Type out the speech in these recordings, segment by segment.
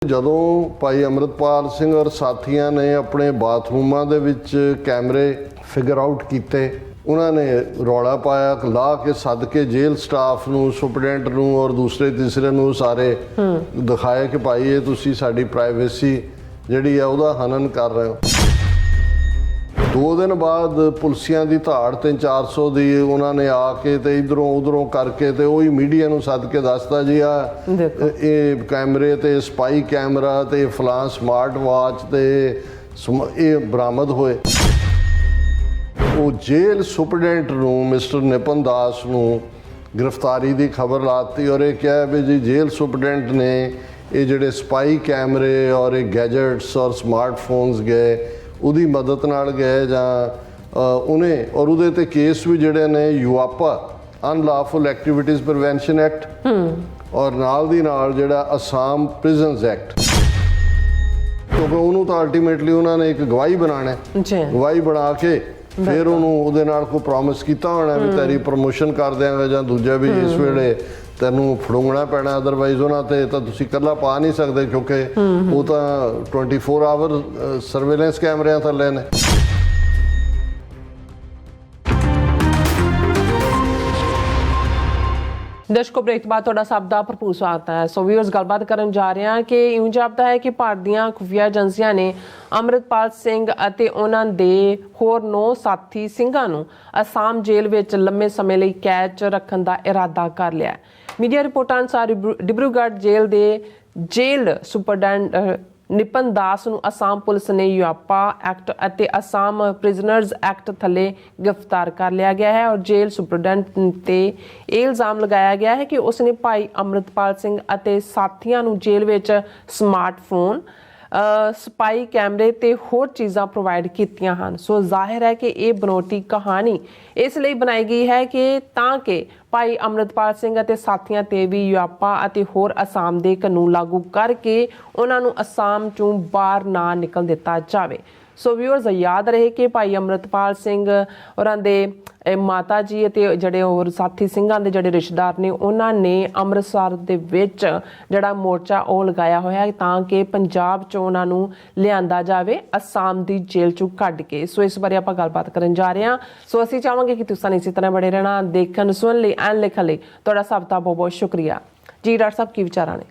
ਜਦੋਂ ਭਾਈ ਅੰਮ੍ਰਿਤਪਾਲ ਸਿੰਘ ਔਰ ਸਾਥੀਆਂ ਨੇ ਆਪਣੇ ਬਾਥਰੂਮਾਂ ਦੇ ਵਿੱਚ ਕੈਮਰੇ ਫਿਗਰ ਆਊਟ ਕੀਤੇ, ਉਹਨਾਂ ਨੇ ਰੌਲਾ ਪਾਇਆ, ਲਾ ਕੇ ਸੱਦ ਕੇ ਜੇਲ੍ਹ ਸਟਾਫ ਨੂੰ, ਸੁਪਰਡੈਂਟ ਨੂੰ ਔਰ ਦੂਸਰੇ ਤੀਸਰੇ ਨੂੰ ਸਾਰੇ ਦਿਖਾਇਆ ਕਿ ਭਾਈ ਇਹ ਤੁਸੀਂ ਸਾਡੀ ਪ੍ਰਾਈਵੇਸੀ ਜਿਹੜੀ ਆ ਉਹਦਾ ਹਨਨ ਕਰ ਰਹੇ ਹੋ। 2 ਦਿਨ ਬਾਅਦ ਪੁਲਿਸਿਆਂ ਦੀ ਧਾੜ 300-400 ਦੀ ਉਹਨਾਂ ਨੇ ਆ ਕੇ ਤੇ ਇਧਰੋਂ ਉਧਰੋਂ ਕਰਕੇ ਤੇ ਉਹੀ ਮੀਡੀਆ ਨੂੰ ਸੱਦ ਕੇ ਦੱਸਦਾ ਜੀ ਆ ਇਹ ਕੈਮਰੇ ਤੇ ਸਪਾਈ ਕੈਮਰਾ ਤੇ ਫਲਾਂ ਸਮਾਰਟ ਵਾਚ ਤੇ ਇਹ ਬਰਾਮਦ ਹੋਏ। ਉਹ ਜੇਲ੍ਹ ਸੁਪਰਡੈਂਟ ਨੂੰ ਮਿਸਟਰ ਨਿਪਨ ਦਾਸ ਨੂੰ ਗ੍ਰਿਫਤਾਰੀ ਦੀ ਖਬਰ ਲਾਤੀ ਔਰ ਇਹ ਕਿਹਾ ਵੀ ਜੀ ਜੇਲ੍ਹ ਸੁਪਰਡੈਂਟ ਨੇ ਇਹ ਜਿਹੜੇ ਸਪਾਈ ਕੈਮਰੇ ਔਰ ਇਹ ਗੈਜਟਸ ਔਰ ਸਮਾਰਟਫੋਨਸ ਗਏ ਉਹਦੀ ਮਦਦ ਨਾਲ ਗਏ ਜਾਂ ਉਹਨੇ ਔਰ ਉਹਦੇ ਤੇ ਕੇਸ ਵੀ ਜਿਹੜੇ ਨੇ ਯੂਆਪਾ ਅਨਲॉफुल ਐਕਟੀਵਿਟੀਜ਼ ਪ੍ਰੀਵੈਂਸ਼ਨ ਐਕਟ ਔਰ ਨਾਲ ਦੀ ਨਾਲ ਜਿਹੜਾ ਅਸਾਮ ਪ੍ਰਿਜ਼ਨਸ ਐਕਟ, ਕਿਉਂਕਿ ਉਹਨੂੰ ਤਾਂ ਅਲਟੀਮੇਟਲੀ ਉਹਨਾਂ ਨੇ ਇੱਕ ਗਵਾਹੀ ਬਣਾਉਣਾ, ਗਵਾਹੀ ਬਣਾ ਕੇ ਫਿਰ ਉਹਨੂੰ ਉਹਦੇ ਨਾਲ ਕੋਈ ਪ੍ਰੋਮਿਸ ਕੀਤਾ ਹੋਣਾ ਵੀ ਤੇਰੀ ਪ੍ਰਮੋਸ਼ਨ ਕਰ ਦਿਆਂਗਾ ਜਾਂ ਦੂਜਾ ਵੀ ਇਸ ਵੇਲੇ ਤੈਨੂੰ ਫੜੂੰਗਣਾ ਪੈਣਾ, ਅਦਰਵਾਈਜ਼ ਉਹਨਾਂ ਤੇ ਤਾਂ ਤੁਸੀਂ ਇਕੱਲਾ ਪਾ ਨਹੀਂ ਸਕਦੇ ਕਿਉਂਕਿ ਉਹ ਤਾਂ 24 ਆਵਰ ਸਰਵੇਲੈਂਸ ਕੈਮਰਿਆਂ ਥੱਲੇ ਨੇ। दर्शकों ब्रेक बाद थोड़ा सा आपका भरपूर स्वागत है। सो व्यूअर्स गलबात करन जा रहे हैं कि इउं जापदा है कि भारत ਦੀਆਂ ਖੁਫੀਆ ਏਜੰਸੀਆਂ ਨੇ ਅੰਮ੍ਰਿਤਪਾਲ ਸਿੰਘ ਅਤੇ ਉਹਨਾਂ ਦੇ ਹੋਰ 9 ਸਾਥੀ ਸਿੰਘਾਂ ਨੂੰ ਅਸਾਮ ਜੇਲ੍ਹ ਵਿੱਚ ਲੰਮੇ ਸਮੇਂ ਲਈ ਕੈਦ 'ਚ ਰੱਖਣ ਦਾ ਇਰਾਦਾ ਕਰ ਲਿਆ। ਮੀਡੀਆ ਰਿਪੋਰਟਾਂ ਅਨੁਸਾਰ ਡਿਬਰੂਗੜ੍ਹ ਜੇਲ੍ਹ ਦੇ ਜੇਲ੍ਹ ਸੁਪਰਡੈਂਟ ਨਿਪਨ ਦਾਸ ਨੂੰ ਅਸਾਮ ਪੁਲਿਸ ਨੇ ਯੂਆਪਾ ਐਕਟ ਅਤੇ ਅਸਾਮ ਪ੍ਰਿਜ਼ਨਰਸ ਐਕਟ ਥੱਲੇ ਗ੍ਰਿਫਤਾਰ ਕਰ ਲਿਆ ਗਿਆ ਹੈ ਔਰ ਜੇਲ੍ਹ ਸੁਪਰਡੈਂਟ ਤੇ ਇਹ ਇਲਜ਼ਾਮ ਲਗਾਇਆ ਗਿਆ ਹੈ ਕਿ ਉਸਨੇ ਭਾਈ ਅੰਮ੍ਰਿਤਪਾਲ ਸਿੰਘ ਅਤੇ ਸਾਥੀਆਂ ਨੂੰ ਜੇਲ੍ਹ ਵਿੱਚ ਸਮਾਰਟਫੋਨ, ਸਪਾਈ ਕੈਮਰੇ ਤੇ ਹੋਰ ਚੀਜ਼ਾਂ ਪ੍ਰੋਵਾਈਡ ਕੀਤੀਆਂ ਹਨ। ਸੋ ਜ਼ਾਹਿਰ ਹੈ ਕਿ ਇਹ ਬਨੌਟੀ ਕਹਾਣੀ ਇਸ ਲਈ ਬਣਾਈ ਗਈ ਹੈ ਕਿ ਤਾਂ ਕਿ ਭਾਈ ਅੰਮ੍ਰਿਤਪਾਲ ਸਿੰਘ ਅਤੇ ਸਾਥੀਆਂ ਤੇ ਵੀ ਯੂਆਪਾ ਅਤੇ ਹੋਰ ਅਸਾਮ ਦੇ ਕਾਨੂੰਨ ਲਾਗੂ ਕਰਕੇ ਉਹਨਾਂ ਨੂੰ ਅਸਾਮ ਚੋਂ ਬਾਹਰ ਨਾ ਨਿਕਲ ਦਿੱਤਾ ਜਾਵੇ। ਸੋ ਵਿਊਅਰਸ ਯਾਦ ਰਹੇ ਕਿ ਭਾਈ ਅੰਮ੍ਰਿਤਪਾਲ ਸਿੰਘ ਹੋਰਾਂ ਦੇ ਮਾਤਾ ਜੀ ਅਤੇ ਜਿਹੜੇ ਹੋਰ ਸਾਥੀ ਸਿੰਘਾਂ ਦੇ ਜਿਹੜੇ ਰਿਸ਼ਤੇਦਾਰ ਨੇ ਉਹਨਾਂ ਨੇ ਅੰਮ੍ਰਿਤਸਰ ਦੇ ਵਿੱਚ ਜਿਹੜਾ ਮੋਰਚਾ ਉਹ ਲਗਾਇਆ ਹੋਇਆ ਹੈ ਤਾਂ ਕਿ ਪੰਜਾਬ 'ਚੋਂ ਉਹਨਾਂ ਨੂੰ ਲਿਆਂਦਾ ਜਾਵੇ ਅਸਾਮ ਦੀ ਜੇਲ੍ਹ 'ਚੋਂ ਕੱਢ ਕੇ। ਸੋ ਇਸ ਬਾਰੇ ਆਪਾਂ ਗੱਲਬਾਤ ਕਰਨ ਜਾ ਰਹੇ ਹਾਂ। ਸੋ ਅਸੀਂ ਚਾਹਾਂਗੇ ਕਿ ਤੁਸੀਂ ਇਸੇ ਤਰ੍ਹਾਂ ਬਣੇ ਰਹਿਣਾ, ਦੇਖਣ ਸੁਣਨ ਲਈ ਐਨ ਲਿਖਣ ਲਈ ਤੁਹਾਡਾ ਸਭ ਦਾ ਬਹੁਤ ਬਹੁਤ ਸ਼ੁਕਰੀਆ ਜੀ। ਡਾਕਟਰ ਸਾਹਿਬ ਕੀ ਵਿਚਾਰਾਂ ਨੇ?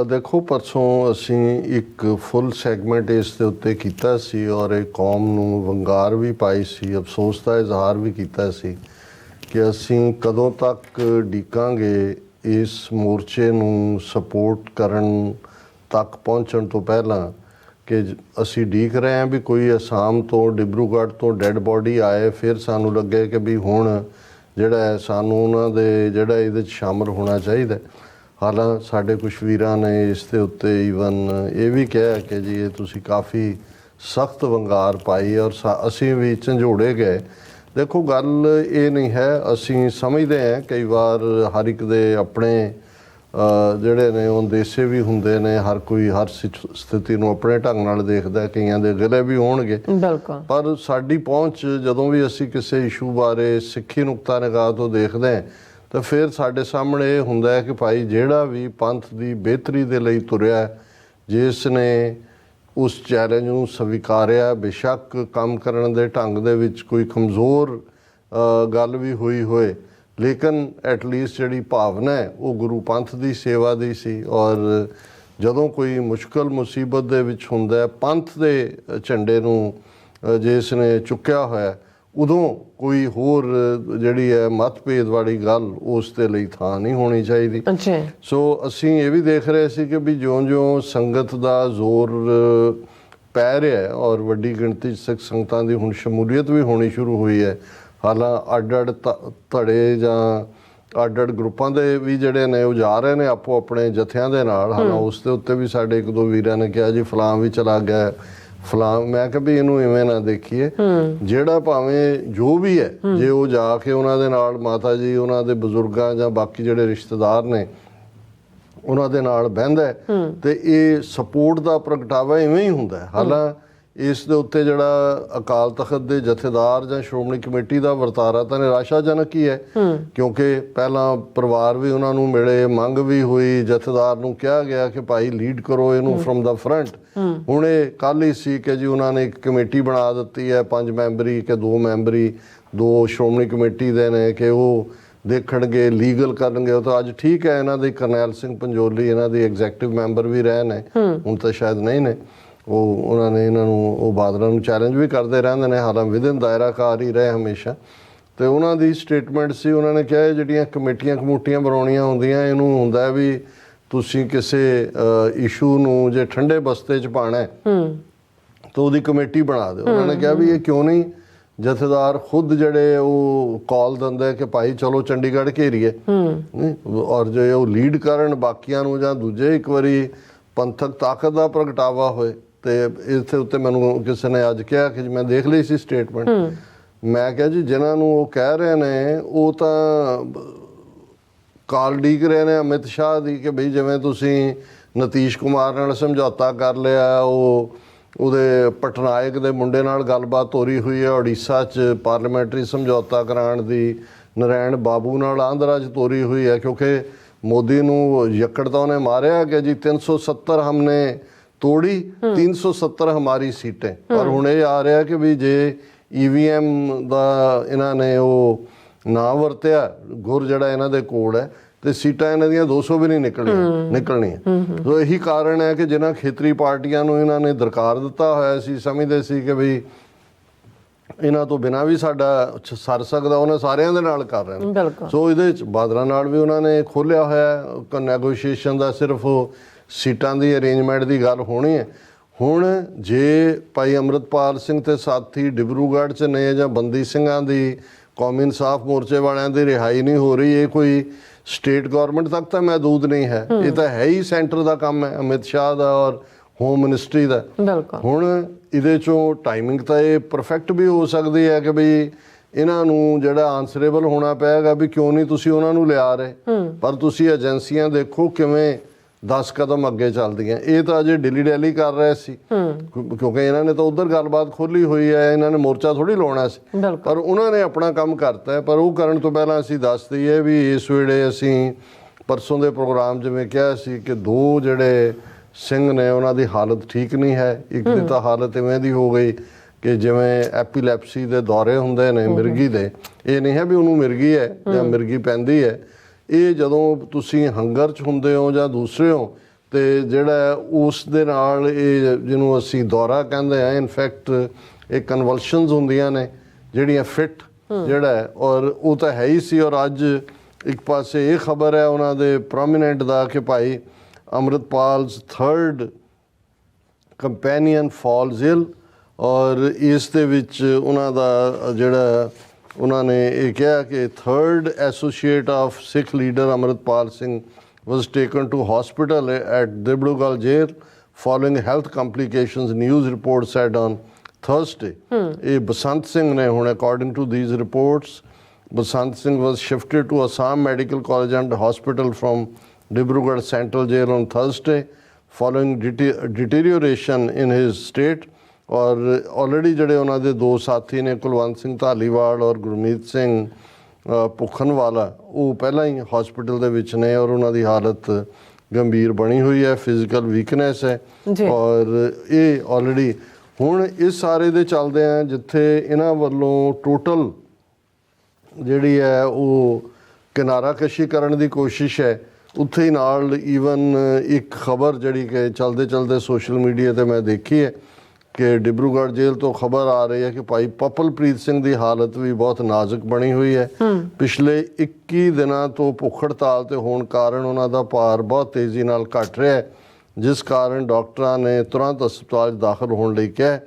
ਦੇਖੋ ਪਰਸੋਂ ਅਸੀਂ ਇੱਕ ਫੁੱਲ ਸੈਗਮੈਂਟ ਇਸ ਦੇ ਉੱਤੇ ਕੀਤਾ ਸੀ ਔਰ ਇਹ ਕੌਮ ਨੂੰ ਵੰਗਾਰ ਵੀ ਪਾਈ ਸੀ, ਅਫਸੋਸ ਦਾ ਇਜ਼ਹਾਰ ਵੀ ਕੀਤਾ ਸੀ ਕਿ ਅਸੀਂ ਕਦੋਂ ਤੱਕ ਡੀਕਾਂਗੇ ਇਸ ਮੋਰਚੇ ਨੂੰ ਸਪੋਰਟ ਕਰਨ ਤੱਕ ਪਹੁੰਚਣ ਤੋਂ ਪਹਿਲਾਂ ਕਿ ਅਸੀਂ ਡੀਕ ਰਹੇ ਹਾਂ ਵੀ ਕੋਈ ਅਸਾਮ ਤੋਂ ਡਿਬਰੂਗੜ੍ਹ ਤੋਂ ਡੈੱਡ ਬੋਡੀ ਆਏ, ਫਿਰ ਸਾਨੂੰ ਲੱਗੇ ਕਿ ਵੀ ਹੁਣ ਜਿਹੜਾ ਸਾਨੂੰ ਉਹਨਾਂ ਦੇ ਜਿਹੜਾ ਇਹਦੇ 'ਚ ਸ਼ਾਮਲ ਹੋਣਾ ਚਾਹੀਦਾ। ਹਾਲਾਂਕਿ ਸਾਡੇ ਕੁਛ ਵੀਰਾਂ ਨੇ ਇਸ ਦੇ ਉੱਤੇ ਈਵਨ ਇਹ ਵੀ ਕਿਹਾ ਕਿ ਜੀ ਇਹ ਤੁਸੀਂ ਕਾਫੀ ਸਖਤ ਵੰਗਾਰ ਪਾਈ ਔਰ ਅਸੀਂ ਵੀ ਝੰਜੋੜੇ ਗਏ। ਦੇਖੋ ਗੱਲ ਇਹ ਨਹੀਂ ਹੈ, ਅਸੀਂ ਸਮਝਦੇ ਹਾਂ ਕਈ ਵਾਰ ਹਰ ਇੱਕ ਦੇ ਆਪਣੇ ਜਿਹੜੇ ਨੇ ਉਹ ਦੇਸੇ ਵੀ ਹੁੰਦੇ ਨੇ, ਹਰ ਕੋਈ ਹਰ ਸਥਿਤੀ ਨੂੰ ਆਪਣੇ ਢੰਗ ਨਾਲ ਦੇਖਦਾ, ਕਈਆਂ ਦੇ ਗਿਲੇ ਵੀ ਹੋਣਗੇ, ਪਰ ਸਾਡੀ ਪਹੁੰਚ ਜਦੋਂ ਵੀ ਅਸੀਂ ਕਿਸੇ ਇਸ਼ੂ ਬਾਰੇ ਸਿੱਖੀ ਨੁਕਤਾ ਨਿਗਾਹ ਤੋਂ ਦੇਖਦੇ ਹਾਂ ਤਾਂ ਫਿਰ ਸਾਡੇ ਸਾਹਮਣੇ ਇਹ ਹੁੰਦਾ ਹੈ ਕਿ ਭਾਈ ਜਿਹੜਾ ਵੀ ਪੰਥ ਦੀ ਬਿਹਤਰੀ ਦੇ ਲਈ ਤੁਰਿਆ, ਜਿਸ ਨੇ ਉਸ ਚੈਲੰਜ ਨੂੰ ਸਵੀਕਾਰਿਆ, ਬੇਸ਼ੱਕ ਕੰਮ ਕਰਨ ਦੇ ਢੰਗ ਦੇ ਵਿੱਚ ਕੋਈ ਕਮਜ਼ੋਰ ਗੱਲ ਵੀ ਹੋਈ ਹੋਏ, ਲੇਕਿਨ ਐਟਲੀਸਟ ਜਿਹੜੀ ਭਾਵਨਾ ਹੈ ਉਹ ਗੁਰੂ ਪੰਥ ਦੀ ਸੇਵਾ ਦੀ ਸੀ। ਔਰ ਜਦੋਂ ਕੋਈ ਮੁਸ਼ਕਲ ਮੁਸੀਬਤ ਦੇ ਵਿੱਚ ਹੁੰਦਾ, ਪੰਥ ਦੇ ਝੰਡੇ ਨੂੰ ਜਿਸ ਨੇ ਚੁੱਕਿਆ ਹੋਇਆ, ਉਦੋਂ ਕੋਈ ਹੋਰ ਜਿਹੜੀ ਹੈ ਮਤਭੇਦ ਵਾਲੀ ਗੱਲ ਉਸ ਦੇ ਲਈ ਥਾਂ ਨਹੀਂ ਹੋਣੀ ਚਾਹੀਦੀ। ਸੋ ਅਸੀਂ ਇਹ ਵੀ ਦੇਖ ਰਹੇ ਸੀ ਕਿ ਵੀ ਜਿਉਂ-ਜਿਉਂ ਸੰਗਤ ਦਾ ਜ਼ੋਰ ਪੈ ਰਿਹਾ ਔਰ ਵੱਡੀ ਗਿਣਤੀ 'ਚ ਸਿੱਖ ਸੰਗਤਾਂ ਦੀ ਹੁਣ ਸ਼ਮੂਲੀਅਤ ਵੀ ਹੋਣੀ ਸ਼ੁਰੂ ਹੋਈ ਹੈ। ਹਾਲਾਂਕਿ ਅੱਡ-ਅੱਡ ਧੜੇ ਜਾਂ ਅੱਡ-ਅੱਡ ਗਰੁੱਪਾਂ ਦੇ ਵੀ ਜਿਹੜੇ ਨੇ ਉਹ ਜਾ ਰਹੇ ਨੇ ਆਪੋ ਆਪਣੇ ਜਥਿਆਂ ਦੇ ਨਾਲ। ਹਾਲਾਂਕਿ ਉਸ ਦੇ ਉੱਤੇ ਵੀ ਸਾਡੇ ਇੱਕ ਦੋ ਵੀਰਾਂ ਨੇ ਕਿਹਾ ਜੀ ਫਲਾਂ ਵੀ ਚਲਾ ਗਿਆ ਫਲਾਂ। ਮੈਂ ਕਿਹਾ ਵੀ ਇਹਨੂੰ ਇਵੇਂ ਨਾ ਦੇਖੀਏ, ਜਿਹੜਾ ਭਾਵੇਂ ਜੋ ਵੀ ਹੈ, ਜੇ ਉਹ ਜਾ ਕੇ ਉਹਨਾਂ ਦੇ ਨਾਲ ਮਾਤਾ ਜੀ ਉਹਨਾਂ ਦੇ ਬਜ਼ੁਰਗਾਂ ਜਾਂ ਬਾਕੀ ਜਿਹੜੇ ਰਿਸ਼ਤੇਦਾਰ ਨੇ ਉਹਨਾਂ ਦੇ ਨਾਲ ਬਹਿੰਦਾ ਤੇ ਇਹ ਸਪੋਰਟ ਦਾ ਪ੍ਰਗਟਾਵਾ ਇਵੇਂ ਹੀ ਹੁੰਦਾ। ਹਾਲਾਂਕਿ ਇਸ ਦੇ ਉੱਤੇ ਜਿਹੜਾ ਅਕਾਲ ਤਖਤ ਦੇ ਜਥੇਦਾਰ ਜਾਂ ਸ਼੍ਰੋਮਣੀ ਕਮੇਟੀ ਦਾ ਵਰਤਾਰਾ ਤਾਂ ਨਿਰਾਸ਼ਾਜਨਕ ਹੀ ਹੈ, ਕਿਉਂਕਿ ਪਹਿਲਾਂ ਪਰਿਵਾਰ ਵੀ ਉਹਨਾਂ ਨੂੰ ਮਿਲੇ, ਮੰਗ ਵੀ ਹੋਈ, ਜਥੇਦਾਰ ਨੂੰ ਕਿਹਾ ਗਿਆ ਕਿ ਭਾਈ ਲੀਡ ਕਰੋ ਇਹਨੂੰ ਫਰਮ ਦਾ ਫਰੰਟ। ਹੁਣ ਇਹ ਕੱਲ੍ਹ ਹੀ ਸੀ ਕਿ ਜੀ ਉਹਨਾਂ ਨੇ ਇੱਕ ਕਮੇਟੀ ਬਣਾ ਦਿੱਤੀ ਹੈ 5 ਮੈਂਬਰੀ ਕਿ 2 ਮੈਂਬਰੀ, 2 ਸ਼੍ਰੋਮਣੀ ਕਮੇਟੀ ਦੇ ਨੇ ਕਿ ਉਹ ਦੇਖਣਗੇ, ਲੀਗਲ ਕਰਨਗੇ। ਉਹ ਤਾਂ ਅੱਜ ਠੀਕ ਹੈ, ਇਹਨਾਂ ਦੇ ਕਰਨੈਲ ਸਿੰਘ ਪੰਜੋਲੀ ਇਹਨਾਂ ਦੇ ਐਗਜ਼ੈਕਟਿਵ ਮੈਂਬਰ ਵੀ ਰਹੇ ਨੇ, ਹੁਣ ਤਾਂ ਸ਼ਾਇਦ ਨਹੀਂ ਨੇ। ਉਹਨਾਂ ਨੇ ਇਹਨਾਂ ਨੂੰ, ਉਹ ਬਾਦਲਾਂ ਨੂੰ ਚੈਲੰਜ ਵੀ ਕਰਦੇ ਰਹਿੰਦੇ ਨੇ, ਹਾਲਾਂਕਿ ਵਿਦਿਨ ਦਾਇਰਾਕਾਰ ਹੀ ਰਹੇ ਹਮੇਸ਼ਾ। ਤੇ ਉਹਨਾਂ ਦੀ ਸਟੇਟਮੈਂਟ ਸੀ, ਉਹਨਾਂ ਨੇ ਕਿਹਾ ਜਿਹੜੀਆਂ ਕਮੇਟੀਆਂ ਬਣਾਉਣੀਆਂ ਹੁੰਦੀਆਂ, ਇਹਨੂੰ ਹੁੰਦਾ ਵੀ ਤੁਸੀਂ ਕਿਸੇ ਇਸ਼ੂ ਨੂੰ ਜੇ ਠੰਡੇ ਬਸਤੇ 'ਚ ਪਾਣਾ ਤਾਂ ਉਹਦੀ ਕਮੇਟੀ ਬਣਾ ਦਿਓ। ਉਹਨਾਂ ਨੇ ਕਿਹਾ ਵੀ ਇਹ ਕਿਉਂ ਨਹੀਂ ਜਥੇਦਾਰ ਖੁਦ ਜਿਹੜੇ ਉਹ ਕਾਲ ਦਿੰਦੇ ਕਿ ਭਾਈ ਚਲੋ ਚੰਡੀਗੜ੍ਹ ਘੇਰੀਏ, ਔਰ ਜੇ ਉਹ ਲੀਡ ਕਰਨ ਬਾਕੀਆਂ ਨੂੰ ਜਾਂ ਦੂਜੇ ਇੱਕ ਵਾਰੀ ਪੰਥਕ ਤਾਕਤ ਦਾ ਪ੍ਰਗਟਾਵਾ ਹੋਏ। ਤੇ ਇਸ ਉੱਤੇ ਮੈਨੂੰ ਕਿਸੇ ਨੇ ਅੱਜ ਕਿਹਾ ਕਿ ਮੈਂ ਦੇਖ ਲਈ ਸੀ ਸਟੇਟਮੈਂਟ, ਮੈਂ ਕਿਹਾ ਜੀ ਜਿਨ੍ਹਾਂ ਨੂੰ ਉਹ ਕਹਿ ਰਹੇ ਨੇ ਉਹ ਤਾਂ ਕਾਲ ਡੀਕ ਰਹੇ ਨੇ ਅਮਿਤ ਸ਼ਾਹ ਦੀ ਕਿ ਬਈ ਜਿਵੇਂ ਤੁਸੀਂ ਨਤੀਸ਼ ਕੁਮਾਰ ਨਾਲ ਸਮਝੌਤਾ ਕਰ ਲਿਆ, ਉਹਦੇ ਪਟਨਾਇਕ ਦੇ ਮੁੰਡੇ ਨਾਲ ਗੱਲਬਾਤ ਹੋ ਰਹੀ ਹੋਈ ਹੈ ਉੜੀਸਾ 'ਚ ਪਾਰਲੀਮੈਂਟਰੀ ਸਮਝੌਤਾ ਕਰਾਉਣ ਦੀ, ਨਰਾਇਣ ਬਾਬੂ ਨਾਲ ਆਂਧਰਾ 'ਚ ਤੋਰੀ ਹੋਈ ਹੈ, ਕਿਉਂਕਿ ਮੋਦੀ ਨੂੰ ਯੱਕੜ ਤਾਂ ਉਹਨੇ ਮਾਰਿਆ ਕਿ ਜੀ 370 ਹਮਨੇ ਤੋੜੀ, 370 ਹਮਾਰੀ ਸੀਟें। ਪਰ ਹੁਣ ਇਹ ਆ ਰਿਹਾ ਕਿ ਵੀ ਜੇ EVM ਦਾ ਇਹਨਾਂ ਨੇ ਉਹ ਨਾ ਵਰਤਿਆ, ਗੁਰ ਜਿਹੜਾ ਇਹਨਾਂ ਦੇ ਕੋਡ ਹੈ, ਤੇ ਸੀਟਾਂ ਇਹਨਾਂ ਦੀਆਂ 200 ਵੀ ਨਹੀਂ ਨਿਕਲਣੀਆਂ। ਸੋ ਇਹੀ ਕਾਰਨ ਹੈ ਕਿ ਜਿਨ੍ਹਾਂ ਖੇਤਰੀ ਪਾਰਟੀਆਂ ਨੂੰ ਇਹਨਾਂ ਨੇ ਦਰਕਾਰ ਦਿੱਤਾ ਹੋਇਆ ਸੀ, ਸਮਝਦੇ ਸੀ ਕਿ ਵੀ ਇਹਨਾਂ ਤੋਂ ਬਿਨਾਂ ਵੀ ਸਾਡਾ ਸਰ ਸਕਦਾ, ਉਹਨਾਂ ਸਾਰਿਆਂ ਦੇ ਨਾਲ ਕਰ ਰਹੇ ਨੇ। ਸੋ ਇਹਦੇ 'ਚ ਬਾਦਲਾਂ ਨਾਲ ਵੀ ਉਹਨਾਂ ਨੇ ਖੋਲ੍ਹਿਆ ਹੋਇਆ ਨੈਗੋਸ਼ੀਏਸ਼ਨ ਦਾ, ਸਿਰਫ ਉਹ ਸੀਟਾਂ ਦੀ ਅਰੇਂਜਮੈਂਟ ਦੀ ਗੱਲ ਹੋਣੀ ਹੈ। ਹੁਣ ਜੇ ਭਾਈ ਅੰਮ੍ਰਿਤਪਾਲ ਸਿੰਘ ਤੇ ਸਾਥੀ ਡਿਬਰੂਗੜ੍ਹ 'ਚ ਨੇ, ਜਾਂ ਬੰਦੀ ਸਿੰਘਾਂ ਦੀ ਕੌਮੀ ਇਨਸਾਫ ਮੋਰਚੇ ਵਾਲਿਆਂ ਦੀ ਰਿਹਾਈ ਨਹੀਂ ਹੋ ਰਹੀ, ਇਹ ਕੋਈ ਸਟੇਟ ਗਵਰਨਮੈਂਟ ਤੱਕ ਤਾਂ ਮਹਿਦੂਦ ਨਹੀਂ ਹੈ, ਇਹ ਤਾਂ ਹੈ ਹੀ ਸੈਂਟਰ ਦਾ ਕੰਮ ਹੈ, ਅਮਿਤ ਸ਼ਾਹ ਦਾ ਔਰ ਹੋਮ ਮਿਨਿਸਟਰੀ ਦਾ। ਹੁਣ ਇਹਦੇ 'ਚੋਂ ਟਾਈਮਿੰਗ ਤਾਂ ਇਹ ਪਰਫੈਕਟ ਵੀ ਹੋ ਸਕਦੀ ਹੈ ਕਿ ਬਈ ਇਹਨਾਂ ਨੂੰ ਜਿਹੜਾ ਆਨਸਰੇਬਲ ਹੋਣਾ ਪਏਗਾ ਵੀ ਕਿਉਂ ਨਹੀਂ ਤੁਸੀਂ ਉਹਨਾਂ ਨੂੰ ਲਿਆ ਰਹੇ, ਪਰ ਤੁਸੀਂ ਏਜੰਸੀਆਂ ਦੇਖੋ ਕਿਵੇਂ 10 ਕਦਮ ਅੱਗੇ ਚੱਲਦੀਆਂ। ਇਹ ਤਾਂ ਅਜੇ ਦਿੱਲੀ ਡੈਲੀ ਕਰ ਰਹੇ ਸੀ, ਕਿਉਂਕਿ ਇਹਨਾਂ ਨੇ ਤਾਂ ਉਧਰ ਗੱਲਬਾਤ ਖੋਲੀ ਹੋਈ ਹੈ, ਇਹਨਾਂ ਨੇ ਮੋਰਚਾ ਥੋੜੀ ਲਾਉਣਾ ਸੀ, ਪਰ ਉਹਨਾਂ ਨੇ ਆਪਣਾ ਕੰਮ ਕਰਤਾ ਹੈ। ਪਰ ਉਹ ਕਰਨ ਤੋਂ ਪਹਿਲਾਂ ਅਸੀਂ ਦੱਸ ਦਈਏ ਵੀ ਇਸ ਵੇਲੇ ਅਸੀਂ ਪਰਸੋਂ ਦੇ ਪ੍ਰੋਗਰਾਮ ਜਿਵੇਂ ਕਿਹਾ ਸੀ ਕਿ 2 ਜਿਹੜੇ ਸਿੰਘ ਨੇ ਉਹਨਾਂ ਦੀ ਹਾਲਤ ਠੀਕ ਨਹੀਂ ਹੈ। ਇੱਕ ਦੀ ਤਾਂ ਹਾਲਤ ਇਵੇਂ ਦੀ ਹੋ ਗਈ ਕਿ ਜਿਵੇਂ ਐਪੀਲੈਪਸੀ ਦੇ ਦੌਰੇ ਹੁੰਦੇ ਨੇ ਮਿਰਗੀ ਦੇ, ਇਹ ਨਹੀਂ ਹੈ ਵੀ ਉਹਨੂੰ ਮਿਰਗੀ ਹੈ ਜਾਂ ਮਿਰਗੀ ਪੈਂਦੀ ਹੈ, ਇਹ ਜਦੋਂ ਤੁਸੀਂ ਹੰਗਰ 'ਚ ਹੁੰਦੇ ਹੋ ਜਾਂ ਦੂਸਰੇ ਹੋ ਤੇ ਜਿਹੜਾ ਉਸ ਦੇ ਨਾਲ ਇਹ ਜਿਹਨੂੰ ਅਸੀਂ ਦੌਰਾ ਕਹਿੰਦੇ ਆ, ਇਨਫੈਕਟ ਇਹ ਕਨਵਲਸ਼ਨਸ ਹੁੰਦੀਆਂ ਨੇ ਜਿਹੜੀਆਂ ਫਿੱਟ ਜਿਹੜਾ ਹੈ, ਔਰ ਉਹ ਤਾਂ ਹੈ ਹੀ ਸੀ। ਔਰ ਅੱਜ ਇੱਕ ਪਾਸੇ ਇਹ ਖਬਰ ਹੈ ਉਹਨਾਂ ਦੇ ਪ੍ਰੋਮੀਨੈਂਟ ਦਾ ਕਿ ਭਾਈ ਅੰਮ੍ਰਿਤਪਾਲ's 3rd ਕੰਪੈਨੀਅਨ ਫਾਲਸ ਇਲ, ਔਰ ਇਸ ਦੇ ਵਿੱਚ ਉਹਨਾਂ ਦਾ ਜਿਹੜਾ ਉਹਨਾਂ ਨੇ ਇਹ ਕਿਹਾ ਕਿ 3rd associate of Sikh leader Amritpal Singh was taken to hospital at Dibrugarh jail following health complications, news report said on Thursday. ਇਹ ਬਸੰਤ ਸਿੰਘ ਨੇ ਹੁਣ, according to these reports, Basant Singh was shifted to Assam Medical College and Hospital from Dibrugarh Central Jail on Thursday following deterioration in his state. ਔਰ already ਜਿਹੜੇ ਉਹਨਾਂ ਦੇ 2 ਸਾਥੀ ਨੇ ਕੁਲਵੰਤ ਸਿੰਘ ਧਾਲੀਵਾਲ ਔਰ ਗੁਰਮੀਤ ਸਿੰਘ ਭੁੱਖਨਵਾਲਾ, ਉਹ ਪਹਿਲਾਂ ਹੀ ਹਸਪੀਟਲ ਦੇ ਵਿੱਚ ਨੇ ਔਰ ਉਹਨਾਂ ਦੀ ਹਾਲਤ ਗੰਭੀਰ ਬਣੀ ਹੋਈ ਹੈ, ਫਿਜ਼ੀਕਲ ਵੀਕਨੈਸ ਹੈ। ਔਰ ਇਹ ਆਲਰੇਡੀ ਹੁਣ ਇਸ ਸਾਰੇ ਦੇ ਚੱਲਦੇ ਆ ਜਿੱਥੇ ਇਹਨਾਂ ਵੱਲੋਂ ਟੋਟਲ ਜਿਹੜੀ ਹੈ ਉਹ ਕਿਨਾਰਾਕਸ਼ੀ ਕਰਨ ਦੀ ਕੋਸ਼ਿਸ਼ ਹੈ, ਉੱਥੇ ਹੀ ਨਾਲ ਈਵਨ ਇੱਕ ਖਬਰ ਜਿਹੜੀ ਕਿ ਚਲਦੇ ਸੋਸ਼ਲ ਮੀਡੀਆ ਤੇ ਮੈਂ ਦੇਖੀ ਹੈ ਕਿ ਡਿਬਰੂਗੜ੍ਹ ਜੇਲ੍ਹ ਤੋਂ ਖਬਰ ਆ ਰਹੀ ਹੈ ਕਿ ਭਾਈ ਪਪਲਪ੍ਰੀਤ ਸਿੰਘ ਦੀ ਹਾਲਤ ਵੀ ਬਹੁਤ ਨਾਜ਼ੁਕ ਬਣੀ ਹੋਈ ਹੈ। ਪਿਛਲੇ 21 ਦਿਨਾਂ ਤੋਂ ਭੁੱਖ ਹੜਤਾਲ ਤੇ ਹੋਣ ਕਾਰਨ ਉਹਨਾਂ ਦਾ ਭਾਰ ਬਹੁਤ ਤੇਜ਼ੀ ਨਾਲ ਘਟ ਰਿਹਾ ਹੈ, ਜਿਸ ਕਾਰਨ ਡਾਕਟਰਾਂ ਨੇ ਤੁਰੰਤ ਹਸਪਤਾਲ 'ਚ ਦਾਖਲ ਹੋਣ ਲਈ ਕਿਹਾ,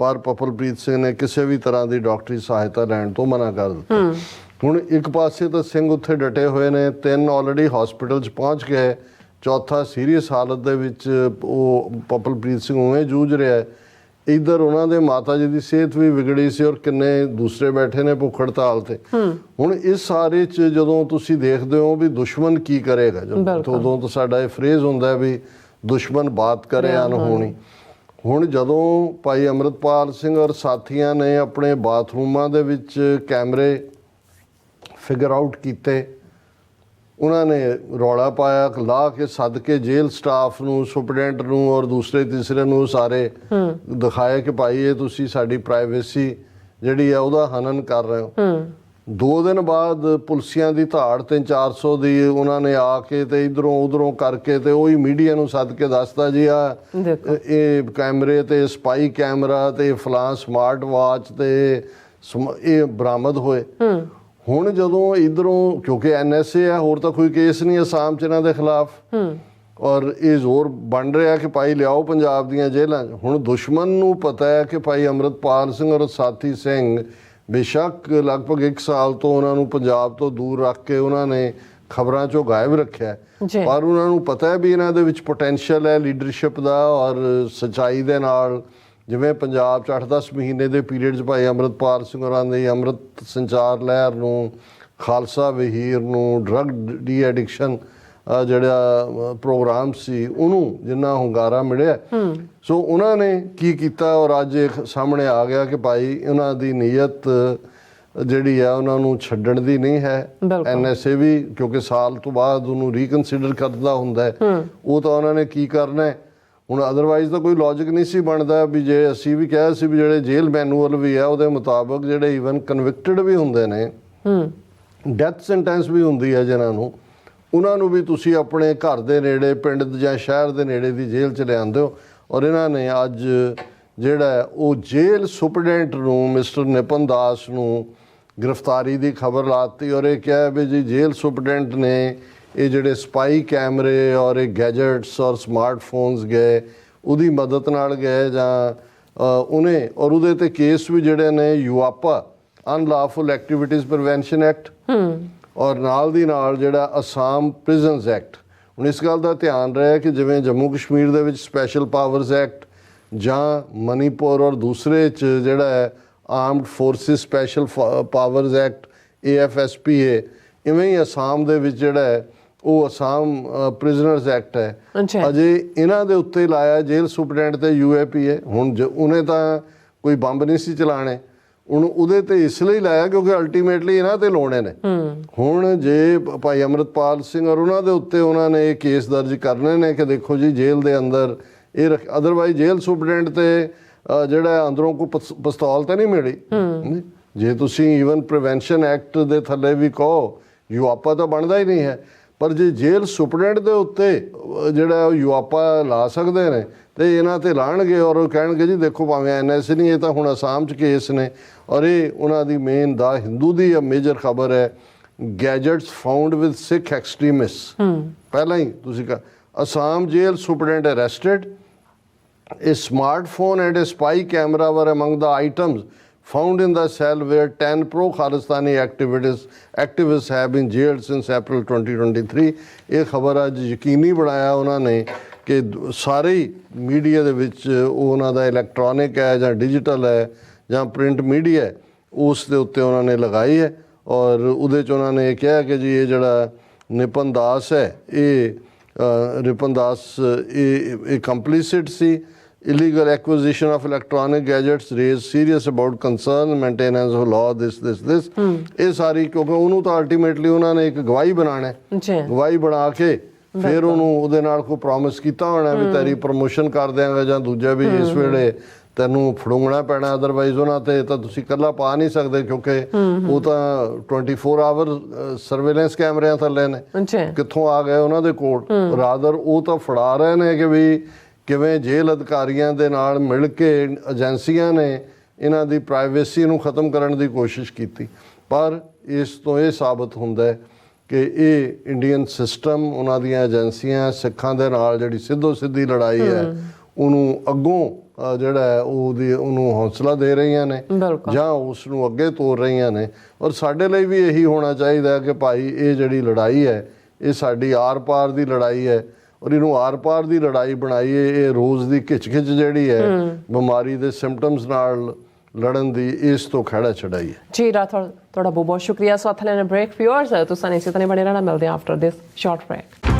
ਪਰ ਪਪਲਪ੍ਰੀਤ ਸਿੰਘ ਨੇ ਕਿਸੇ ਵੀ ਤਰ੍ਹਾਂ ਦੀ ਡਾਕਟਰੀ ਸਹਾਇਤਾ ਲੈਣ ਤੋਂ ਮਨਾ ਕਰ ਦਿੱਤਾ। ਹੁਣ ਇੱਕ ਪਾਸੇ ਤਾਂ ਸਿੰਘ ਉੱਥੇ ਡਟੇ ਹੋਏ ਨੇ, 3 ਆਲਰੇਡੀ ਹਸਪੀਟਲ 'ਚ ਪਹੁੰਚ ਗਏ, 4ਥਾ ਸੀਰੀਅਸ ਹਾਲਤ ਦੇ ਵਿੱਚ ਉਹ ਪਪਲਪ੍ਰੀਤ ਸਿੰਘ ਉਵੇਂ ਜੂਝ ਰਿਹਾ ਹੈ। ਇੱਧਰ ਉਹਨਾਂ ਦੇ ਮਾਤਾ ਜੀ ਦੀ ਸਿਹਤ ਵੀ ਵਿਗੜੀ ਸੀ ਔਰ ਕਿੰਨੇ ਦੂਸਰੇ ਬੈਠੇ ਨੇ ਭੁੱਖ ਹੜਤਾਲ ਤੇ। ਹੁਣ ਇਸ ਸਾਰੇ 'ਚ ਜਦੋਂ ਤੁਸੀਂ ਦੇਖਦੇ ਹੋ ਵੀ ਦੁਸ਼ਮਣ ਕੀ ਕਰੇਗਾ, ਜਦੋਂ ਤਾਂ ਸਾਡਾ ਇਹ ਫਰੇਜ਼ ਹੁੰਦਾ ਵੀ ਦੁਸ਼ਮਣ ਬਾਤ ਕਰੇ ਅਨਹੋਣੀ, ਹੁਣ ਜਦੋਂ ਭਾਈ ਅੰਮ੍ਰਿਤਪਾਲ ਸਿੰਘ ਔਰ ਸਾਥੀਆਂ ਨੇ ਆਪਣੇ ਬਾਥਰੂਮਾਂ ਦੇ ਵਿੱਚ ਕੈਮਰੇ ਫਿਗਰ ਆਊਟ ਕੀਤੇ, ਉਹਨਾਂ ਨੇ ਰੌਲਾ ਪਾਇਆ, ਲਾ ਕੇ ਸੱਦ ਕੇ ਜੇਲ੍ਹ ਸਟਾਫ ਨੂੰ, ਸੁਪਰਡੈਂਟ ਨੂੰ ਔਰ ਦੂਸਰੇ ਤੀਸਰੇ ਨੂੰ ਸਾਰੇ ਦਿਖਾਇਆ ਕਿ ਭਾਈ ਇਹ ਤੁਸੀਂ ਸਾਡੀ ਪ੍ਰਾਈਵੇਸੀ ਜਿਹੜੀ ਆ ਉਹਦਾ ਹਨਨ ਕਰ ਰਹੇ ਹੋ। 2 ਦਿਨ ਬਾਅਦ ਪੁਲਿਸੀਆਂ ਦੀ ਧਾੜ 300-400 ਦੀ ਉਹਨਾਂ ਨੇ ਆ ਕੇ ਤੇ ਇਧਰੋਂ ਉਧਰੋਂ ਕਰਕੇ ਤੇ ਉਹੀ ਮੀਡੀਆ ਨੂੰ ਸੱਦ ਕੇ ਦੱਸਦਾ ਜੀ ਆ ਇਹ ਕੈਮਰੇ ਤੇ ਸਪਾਈ ਕੈਮਰਾ ਤੇ ਫਲਾਂ ਸਮਾਰਟ ਵਾਚ ਤੇ ਇਹ ਬਰਾਮਦ ਹੋਏ। ਹੁਣ ਜਦੋਂ ਇਧਰੋਂ, ਕਿਉਂਕਿ NSA ਹੈ, ਹੋਰ ਤਾਂ ਕੋਈ ਕੇਸ ਨਹੀਂ ਅਸਾਮ ਚ ਇਹਨਾਂ ਦੇ ਖਿਲਾਫ, ਔਰ ਇਹ ਜ਼ੋਰ ਬਣ ਰਿਹਾ ਕਿ ਭਾਈ ਲਿਆਓ ਪੰਜਾਬ ਦੀਆਂ ਜੇਲ੍ਹਾਂ 'ਚ। ਹੁਣ ਦੁਸ਼ਮਣ ਨੂੰ ਪਤਾ ਹੈ ਕਿ ਭਾਈ ਅੰਮ੍ਰਿਤਪਾਲ ਸਿੰਘ ਔਰ ਸਾਥੀ ਸਿੰਘ ਬੇਸ਼ੱਕ ਲਗਭਗ 1 ਸਾਲ ਤੋਂ ਉਹਨਾਂ ਨੂੰ ਪੰਜਾਬ ਤੋਂ ਦੂਰ ਰੱਖ ਕੇ ਉਹਨਾਂ ਨੇ ਖਬਰਾਂ 'ਚੋਂ ਗਾਇਬ ਰੱਖਿਆ, ਪਰ ਉਹਨਾਂ ਨੂੰ ਪਤਾ ਹੈ ਵੀ ਇਹਨਾਂ ਦੇ ਵਿੱਚ ਪੋਟੈਂਸ਼ੀਅਲ ਹੈ ਲੀਡਰਸ਼ਿਪ ਦਾ ਔਰ ਸੱਚਾਈ ਦੇ ਨਾਲ। ਜਿਵੇਂ ਪੰਜਾਬ 'ਚ 8-10 ਮਹੀਨੇ ਦੇ ਪੀਰੀਅਡ 'ਚ ਭਾਈ ਅੰਮ੍ਰਿਤਪਾਲ ਸਿੰਘ ਹੋਰਾਂ ਦੀ ਅੰਮ੍ਰਿਤ ਸੰਚਾਰ ਲਹਿਰ ਨੂੰ, ਖਾਲਸਾ ਵਹੀਰ ਨੂੰ, ਡਰੱਗ ਡੀ ਐਡਿਕਸ਼ਨ ਜਿਹੜਾ ਪ੍ਰੋਗਰਾਮ ਸੀ ਉਹਨੂੰ ਜਿੰਨਾ ਹੁੰਗਾਰਾ ਮਿਲਿਆ, ਸੋ ਉਹਨਾਂ ਨੇ ਕੀ ਕੀਤਾ ਔਰ ਅੱਜ ਇਹ ਸਾਹਮਣੇ ਆ ਗਿਆ ਕਿ ਭਾਈ ਉਹਨਾਂ ਦੀ ਨੀਅਤ ਜਿਹੜੀ ਆ ਉਹਨਾਂ ਨੂੰ ਛੱਡਣ ਦੀ ਨਹੀਂ ਹੈ। NSA ਵੀ ਕਿਉਂਕਿ ਸਾਲ ਤੋਂ ਬਾਅਦ ਉਹਨੂੰ ਰੀਕਨਸੀਡਰ ਕਰਦਾ ਹੁੰਦਾ ਹੈ, ਉਹ ਤਾਂ ਉਹਨਾਂ ਨੇ ਕੀ ਕਰਨਾ ਹੈ ਹੁਣ। ਅਦਰਵਾਈਜ਼ ਤਾਂ ਕੋਈ ਲੌਜਿਕ ਨਹੀਂ ਸੀ ਬਣਦਾ ਵੀ ਜੇ ਅਸੀਂ ਵੀ ਕਿਹਾ ਸੀ ਵੀ ਜਿਹੜੇ ਜੇਲ੍ਹ ਮੈਨੂਅਲ ਵੀ ਆ ਉਹਦੇ ਮੁਤਾਬਕ ਜਿਹੜੇ ਈਵਨ ਕਨਵਿਕਟਡ ਵੀ ਹੁੰਦੇ ਨੇ, ਡੈਥ ਸੈਂਟੈਂਸ ਵੀ ਹੁੰਦੀ ਹੈ ਜਿਨ੍ਹਾਂ ਨੂੰ, ਉਹਨਾਂ ਨੂੰ ਵੀ ਤੁਸੀਂ ਆਪਣੇ ਘਰ ਦੇ ਨੇੜੇ, ਪਿੰਡ ਜਾਂ ਸ਼ਹਿਰ ਦੇ ਨੇੜੇ ਦੀ ਜੇਲ੍ਹ 'ਚ ਲਿਆਉਂਦੇ ਹੋ। ਔਰ ਇਹਨਾਂ ਨੇ ਅੱਜ ਜਿਹੜਾ ਉਹ ਜੇਲ੍ਹ ਸੁਪਰਡੈਂਟ ਨੂੰ, ਮਿਸਟਰ ਨਿਪਨ ਦਾਸ ਨੂੰ ਗ੍ਰਿਫਤਾਰੀ ਦੀ ਖਬਰ ਲਾਤੀ ਔਰ ਇਹ ਕਿਹਾ ਵੀ ਜੀ ਜੇਲ੍ਹ ਸੁਪਰਡੈਂਟ ਨੇ ਇਹ ਜਿਹੜੇ ਸਪਾਈ ਕੈਮਰੇ ਔਰ ਇਹ ਗੈਜਟਸ ਔਰ ਸਮਾਰਟਫੋਨਸ ਗਏ ਉਹਦੀ ਮਦਦ ਨਾਲ ਗਏ ਜਾਂ ਉਹਨੇ, ਔਰ ਉਹਦੇ ਤੇ ਕੇਸ ਵੀ ਜਿਹੜੇ ਨੇ ਯੂਆਪਾ ਅਨਲਾਫੁਲ ਐਕਟੀਵਿਟੀਜ਼ ਪ੍ਰੀਵੈਂਸ਼ਨ ਐਕਟ ਔਰ ਨਾਲ ਦੀ ਨਾਲ ਜਿਹੜਾ ਅਸਾਮ ਪ੍ਰਿਜ਼ਨਸ ਐਕਟ। ਹੁਣ ਇਸ ਗੱਲ ਦਾ ਧਿਆਨ ਰਹੇ ਕਿ ਜਿਵੇਂ ਜੰਮੂ ਕਸ਼ਮੀਰ ਦੇ ਵਿੱਚ ਸਪੈਸ਼ਲ ਪਾਵਰਸ ਐਕਟ ਜਾਂ ਮਨੀਪੁਰ ਔਰ ਦੂਸਰੇ 'ਚ ਜਿਹੜਾ ਹੈ armed forces special powers act AFSPA, ਇਵੇਂ ਹੀ ਅਸਾਮ ਦੇ ਵਿੱਚ ਜਿਹੜਾ ਹੈ ਉਹ ਅਸਾਮ ਪ੍ਰਿਜ਼ਨਰਸ ਐਕਟ ਹੈ। ਅਜੇ ਇਹਨਾਂ ਦੇ ਉੱਤੇ ਲਾਇਆ ਜੇਲ੍ਹ ਸੁਪਰਡੈਂਟ ਤੇ UAPA। ਹੁਣ ਉਹਨੇ ਤਾਂ ਕੋਈ ਬੰਬ ਨਹੀਂ ਸੀ ਚਲਾਣੇ, ਹੁਣ ਉਹਦੇ ਤੇ ਇਸ ਲਈ ਲਾਇਆ ਕਿਉਂਕਿ ਅਲਟੀਮੇਟਲੀ ਇਹਨਾਂ ਤੇ ਲਾਉਣੇ ਨੇ। ਹੁਣ ਜੇ ਭਾਈ ਅੰਮ੍ਰਿਤਪਾਲ ਸਿੰਘ ਔਰ ਉਹਨਾਂ ਦੇ ਉੱਤੇ ਉਹਨਾਂ ਨੇ ਇਹ ਕੇਸ ਦਰਜ ਕਰਨੇ ਨੇ ਕਿ ਦੇਖੋ ਜੀ ਜੇਲ੍ਹ ਦੇ ਅੰਦਰ ਇਹ ਅਦਰਵਾਈਜ਼ ਜੇਲ੍ਹ ਸੁਪਰਡੈਂਟ ਤੇ ਜਿਹੜਾ ਅੰਦਰੋਂ ਕੋਈ ਪਿਸਤੌਲ ਤਾਂ ਨਹੀਂ ਮਿਲੀ। ਜੇ ਤੁਸੀਂ ਈਵਨ ਪ੍ਰੀਵੈਂਸ਼ਨ ਐਕਟ ਦੇ ਥੱਲੇ ਵੀ ਕਹੋ ਯੂਆਪਾ ਤਾਂ ਬਣਦਾ ਹੀ ਨਹੀਂ ਹੈ, ਪਰ ਜੇ ਜੇਲ੍ਹ ਸੁਪਰਡੈਂਟ ਦੇ ਉੱਤੇ ਜਿਹੜਾ ਯੂਆਪਾ ਲਾ ਸਕਦੇ ਨੇ ਤੇ ਇਹਨਾਂ ਤੇ ਲਾਣਗੇ ਔਰ ਉਹ ਕਹਿਣਗੇ ਜੀ ਦੇਖੋ ਭਾਵੇਂ NSA ਨਹੀਂ, ਇਹ ਤਾਂ ਹੁਣ ਅਸਾਮ 'ਚ ਕੇਸ ਨੇ। ਔਰ ਇਹ ਉਹਨਾਂ ਦੀ ਮੇਨ ਦਾ ਹਿੰਦੂ ਦੀ ਮੇਜਰ ਖਬਰ ਹੈ, gadgets found with Sikh extremist. ਪਹਿਲਾਂ ਹੀ ਤੁਸੀਂ ਅਸਾਮ ਜੇਲ੍ਹ superintendent arrested, a smartphone and a spy camera were among the items found in the cell where 10 pro-Khalistani activists have been jailed since April 2023। ਇਹ ਖਬਰ ਅੱਜ ਯਕੀਨੀ ਬਣਾਇਆ ਉਹਨਾਂ ਨੇ ਕਿ ਸਾਰੇ ਮੀਡੀਆ ਦੇ ਵਿੱਚ ਉਹਨਾਂ ਦਾ ਇਲੈਕਟ੍ਰੋਨਿਕ ਹੈ ਜਾਂ ਡਿਜੀਟਲ ਹੈ ਜਾਂ ਪ੍ਰਿੰਟ ਮੀਡੀਆ ਹੈ ਉਸ ਦੇ ਉੱਤੇ ਉਹਨਾਂ ਨੇ ਲਗਾਈ ਹੈ। ਔਰ ਉਹਦੇ 'ਚ ਉਹਨਾਂ ਨੇ ਇਹ ਕਿਹਾ ਕਿ ਜੀ ਇਹ ਜਿਹੜਾ ਨਿਪਨ ਦਾਸ ਹੈ ਇਹ ਨਿਪਨ ਦਾਸ ਇਹ ਕੰਪਲੀਸਿਟ ਸੀ। illegal acquisition of electronic gadgets raised serious about concern maintenance of law this ਇਹ ਸਾਰੀ ਕਿਉਂਕਿ ਉਹਨੂੰ ਤਾਂ ਅਲਟੀਮੇਟਲੀ ਉਹਨਾਂ ਨੇ ਇੱਕ ਗਵਾਹੀ ਬਣਾਉਣਾ, ਗਵਾਹੀ ਬਣਾ ਕੇ ਫਿਰ ਉਹਨੂੰ ਉਹਦੇ ਨਾਲ ਕੋਈ ਪ੍ਰੋਮਿਸ ਕੀਤਾ ਹੋਣਾ ਵੀ ਤੇਰੀ ਪ੍ਰਮੋਸ਼ਨ ਕਰ ਦਿਆਂਗਾ ਜਾਂ ਦੂਜਾ ਵੀ ਇਸ ਵੇਲੇ ਤੈਨੂੰ ਫੜੂੰਗਣਾ ਪੈਣਾ, ਅਦਰਵਾਈਜ਼ ਉਹਨਾਂ ਤੇ ਤਾਂ ਤੁਸੀਂ ਇਕੱਲਾ ਪਾ ਨਹੀਂ ਸਕਦੇ ਕਿਉਂਕਿ ਉਹ ਤਾਂ 24 ਆਵਰ ਸਰਵੇਲੈਂਸ ਕੈਮਰਿਆਂ ਥੱਲੇ ਨੇ। ਕਿੱਥੋਂ ਆ ਗਏ ਉਹਨਾਂ ਦੇ ਕੋਲ, ਰਾਦਰ ਉਹ ਤਾਂ ਫੜਾ ਰਹੇ ਨੇ ਕਿ ਵੀ ਕਿਵੇਂ ਜੇਲ੍ਹ ਅਧਿਕਾਰੀਆਂ ਦੇ ਨਾਲ ਮਿਲ ਕੇ ਏਜੰਸੀਆਂ ਨੇ ਇਹਨਾਂ ਦੀ ਪ੍ਰਾਈਵੇਸੀ ਨੂੰ ਖਤਮ ਕਰਨ ਦੀ ਕੋਸ਼ਿਸ਼ ਕੀਤੀ। ਪਰ ਇਸ ਤੋਂ ਇਹ ਸਾਬਤ ਹੁੰਦਾ ਕਿ ਇਹ ਇੰਡੀਅਨ ਸਿਸਟਮ, ਉਹਨਾਂ ਦੀਆਂ ਏਜੰਸੀਆਂ ਸਿੱਖਾਂ ਦੇ ਨਾਲ ਜਿਹੜੀ ਸਿੱਧੋ ਸਿੱਧੀ ਲੜਾਈ ਹੈ ਉਹਨੂੰ ਅੱਗੋਂ ਜਿਹੜਾ ਹੈ ਉਹਨੂੰ ਹੌਸਲਾ ਦੇ ਰਹੀਆਂ ਨੇ ਜਾਂ ਉਸ ਨੂੰ ਅੱਗੇ ਤੋਰ ਰਹੀਆਂ ਨੇ। ਔਰ ਸਾਡੇ ਲਈ ਵੀ ਇਹੀ ਹੋਣਾ ਚਾਹੀਦਾ ਕਿ ਭਾਈ ਇਹ ਜਿਹੜੀ ਲੜਾਈ ਹੈ ਇਹ ਸਾਡੀ ਆਰ ਪਾਰ ਦੀ ਲੜਾਈ ਹੈ ਔਰ ਇਹਨੂੰ ਆਰ ਪਾਰ ਦੀ ਲੜਾਈ ਬਣਾਈਏ। ਇਹ ਰੋਜ਼ ਦੀ ਖਿੱਚ ਜਿਹੜੀ ਹੈ ਬਿਮਾਰੀ ਦੇ ਸਿੰਪਟਮਸ ਨਾਲ ਲੜਨ ਦੀ, ਇਸ ਤੋਂ ਖੜਾ ਛਡਾਈਏ। ਜੀ ਰਾਠੌਰ, ਤੁਹਾਡਾ ਬਹੁਤ ਬਹੁਤ ਸ਼ੁਕਰੀਆ। ਸੋ ਹੱਥ ਲੈਣਾ ਬ੍ਰੇਕ, ਵਿਊਅਰਸ ਤੁਸੀਂ ਇਸੇ ਤਰ੍ਹਾਂ ਬਣੇ ਰਹਿਣਾ, ਮਿਲਦੇ ਆਫਟਰ ਦਿਸ ਸ਼ਾਰਟ ਬ੍ਰੇਕ।